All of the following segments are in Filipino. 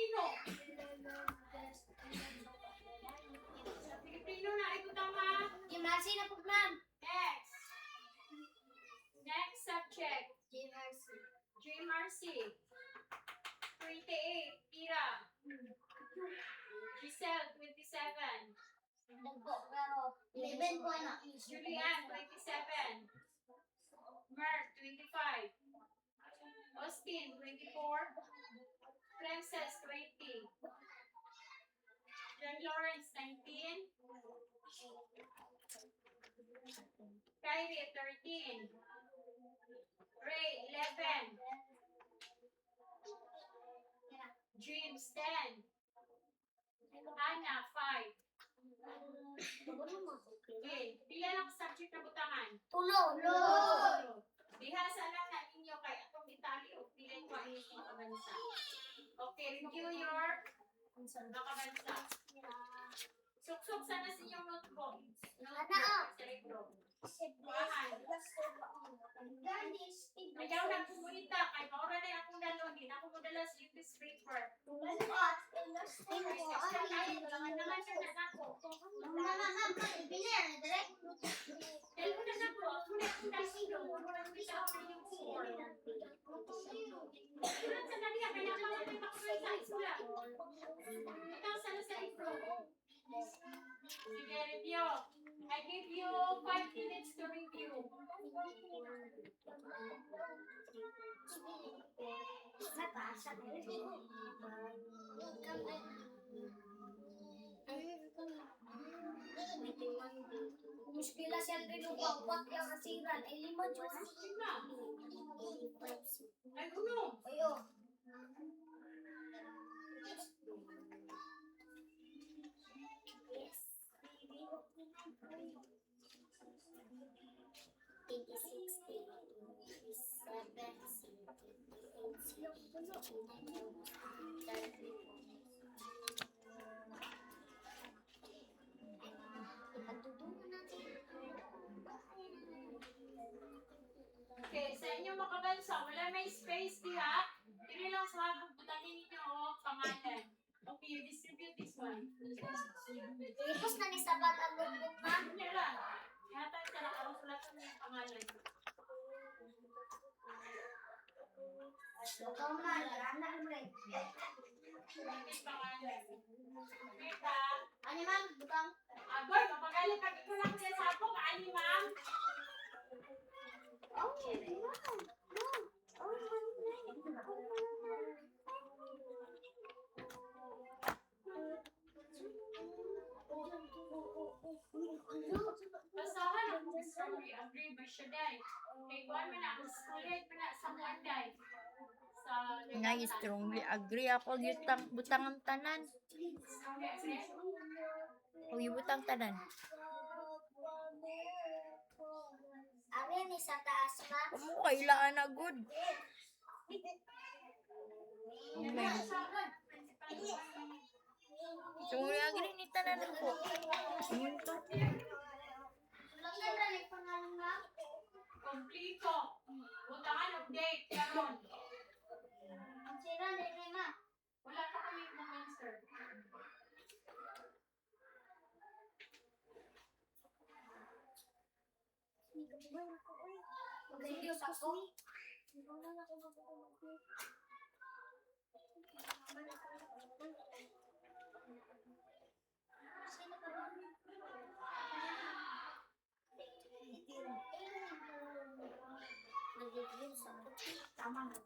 Pilipino. Sa Pilipino na ito tama. Gimnasy na po, ma'am. Next. Next subject. Gimnasy. JMRC. 28. Pira. Giselle, 27. Nagpo, pero 11 po na. Julian, 27. Mark, 25. Austin, 24. Princess, 20. John Lawrence, 19. Kyrie, 13. Ray, 11. James, 10. Hannah, 5. Okay, pila lang subject na butangan. Tulo. Diha sa alam na ninyo kay atong Italy o pila ko ang inyong kabansa. Okay, review your nakabansa. Suksok sana sa inyong notebook. Notebook sa libro. Bahan. Ayaw na pumunita kay maura na yung akong dalon. Hindi na ako madala sa English paper. Naman siya na ako. Telefon na ako. Ako na akong dalon. Ako na siya ako na yung score. Sulat sa dali. Kaya ako na yung makuha sa isula. Ikaw sana sa libro. Sige, review. I give you 5 minutes to review. Muskila siya rin yung pagpag yung nasiran. Ay, 5 Diyos. Sige. Ay, uno. Ayo. Yes. 26, Okay, sa inyong makabansa, wala may space diha. Pili lang sa butanin ninyo o pangalan. Okay, you distribute this one. Tapos na ni sabat ang notebook, ma'am. Hindi lang. Ihatag sa nakarusulatan mo yung pangalan. Ikaw na, anak mo rin. Hindi pangalan. Kita. Ano, ma'am? Butang. Agoy, kapagaling ka dito lang siya sa ako. Kaali, ma'am. Oh, ma'am. Basahan ang strongly agree ba siya, day? Kay buwan mo na, ulit mo na sa buwan, day. Sa Nga strongly agree ako butang ang tanan. strongly agree. O butang tanan. Amin ni sa taas, ma'am. Amo kailangan na good. Okay. Strongly agree ni tanan ko. Ito. Sulatan na ni pangalan, ma'am. Kompleto. Butangan update. Karon. Ang sira ni ma'am. Wala pa kami ng answer. Serious ako. Tama na.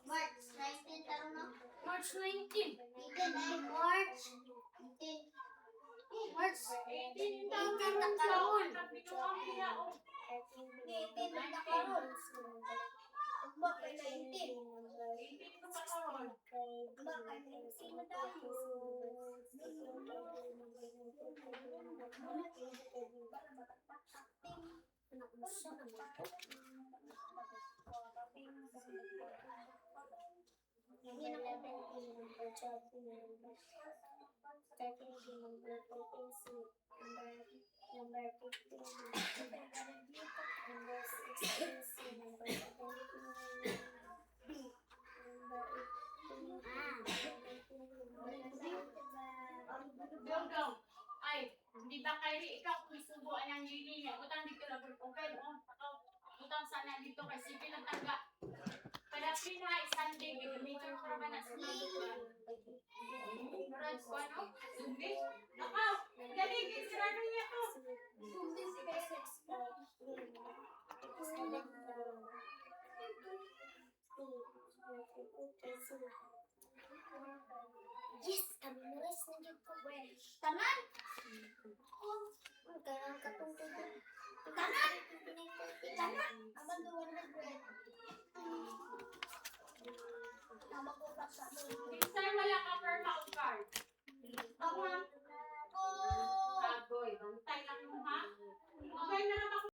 March 19 taon na. March 19. March 19. March 18 na karon. Nagbinuang nila o. 18 na karon. Bakit 19? 18 na karon. Bakit sino daw? number 12, number 13, number 14, number 15, number 16, number 17, Dong. Ay, hindi ba kayo ikaw kung subuan ng lili niya? Utang dito lang kung okay, utang sana dito kay Sipi ng tangga. Kada Pinay, Sunday, gagamitin ko naman na sa mga lugar. Murad ko ano? Zumbi? Nakaw! Galigin, sirado niya to! Yes, ang nulis na dyan ko. Tanan! Kaya katong tanan! Tanan! Tanan!